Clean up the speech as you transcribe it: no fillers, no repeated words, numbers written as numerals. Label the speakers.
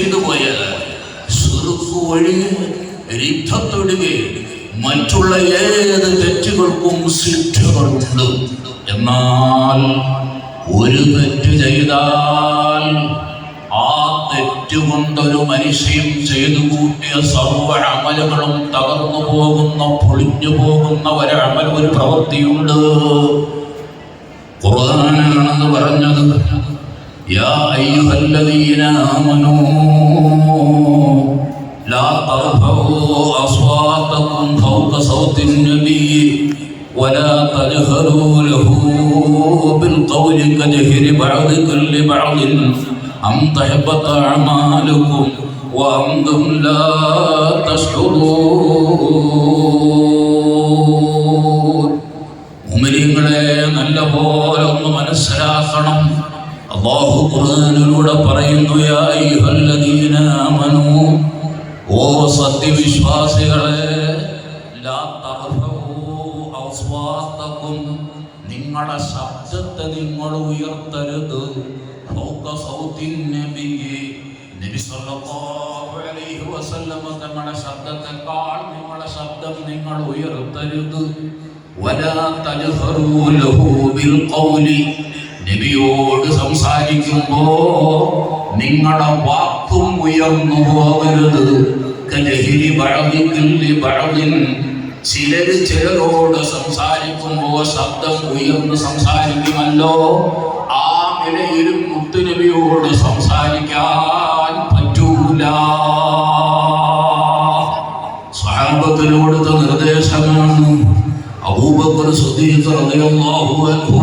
Speaker 1: ചെയ്തു പോയാൽ ശിർക്ക് ഒഴികെ, രിദ്ധത്തൊഴികെ മറ്റുള്ള ഏത് തെറ്റുകൾക്കും ശിക്ഷകളുണ്ട്. എന്നാൽ ഒരു തെറ്റ് ചെയ്താൽ ആ തെറ്റുകൊണ്ടൊരു മനുഷ്യൻ ചെയ്തു കൂട്ടിയ സർവ്വ അമലുകളും തകർന്നു പോകുന്ന, പൊളിഞ്ഞു പോകുന്ന ഒരു പ്രവൃത്തിയുണ്ട്. ഖുർആനാണെന്ന് പറഞ്ഞത്, യാ അയ്യുഹല്ലദീന ആമനൂ ലാ തർഫഉ അസ്വാതകും ഫൗക സൗത്തിൻ നബിയ്യി വലാ തജ്ഹറൂ ലഹു ബിൽ ഖൗലി കജഹരി ബഅദികും ലിബഅദിൻ അൻ തഹബത അഅമാലുകും വഅൻതും ലാ തശ്ഉറൂൻ. മുഅ്മിനീങ്ങളെ, നല്ലപോലെ ഒന്ന് മനസ്സിലാക്കണം. അല്ലാഹു ഖുർആനിലൂടെ പറയുന്നു, യാ അയ്യുഹല്ലദീന ആമനൂ, ഓ സത്യവിശ്വാസികളെ, ലാ തർഫഉ അസ്വാതകും, നിങ്ങളുടെ ശബ്ദത്തെ നിങ്ങൾ ഉയർത്തരുത്. ഫൗക സൗത്തിൻ നബിയ്യി, നബി സല്ലല്ലാഹു അലൈഹി വസല്ലം തങ്ങളുടെ ശബ്ദത്തെക്കാൾ നിങ്ങളുടെ ശബ്ദം നിങ്ങൾ ഉയർത്തരുത്. വലാ തജ്ഹറൂ ലഹു ബിൽ ഖൗലി, നബിയോട് സംസാരിക്കുമ്പോ നിങ്ങളുടെ വാക്കും ഉയർന്നു പോകരുത്. കജഹരി ബഅദികും ലിബഅദിൻ, ചിലര് ചിലരോട് സംസാരിക്കുമ്പോ ശബ്ദം ഉയർന്ന് സംസാരിക്കുമല്ലോ, ആ നിലയിലും മുത്തുനബിയോട് സംസാരിക്കാൻ പറ്റൂല. സ്വഹാബത്തിനോടുള്ള നിർദ്ദേശമാണ്. അബൂബക്കർ സിദ്ദീഖ് റളിയല്ലാഹു അൻഹു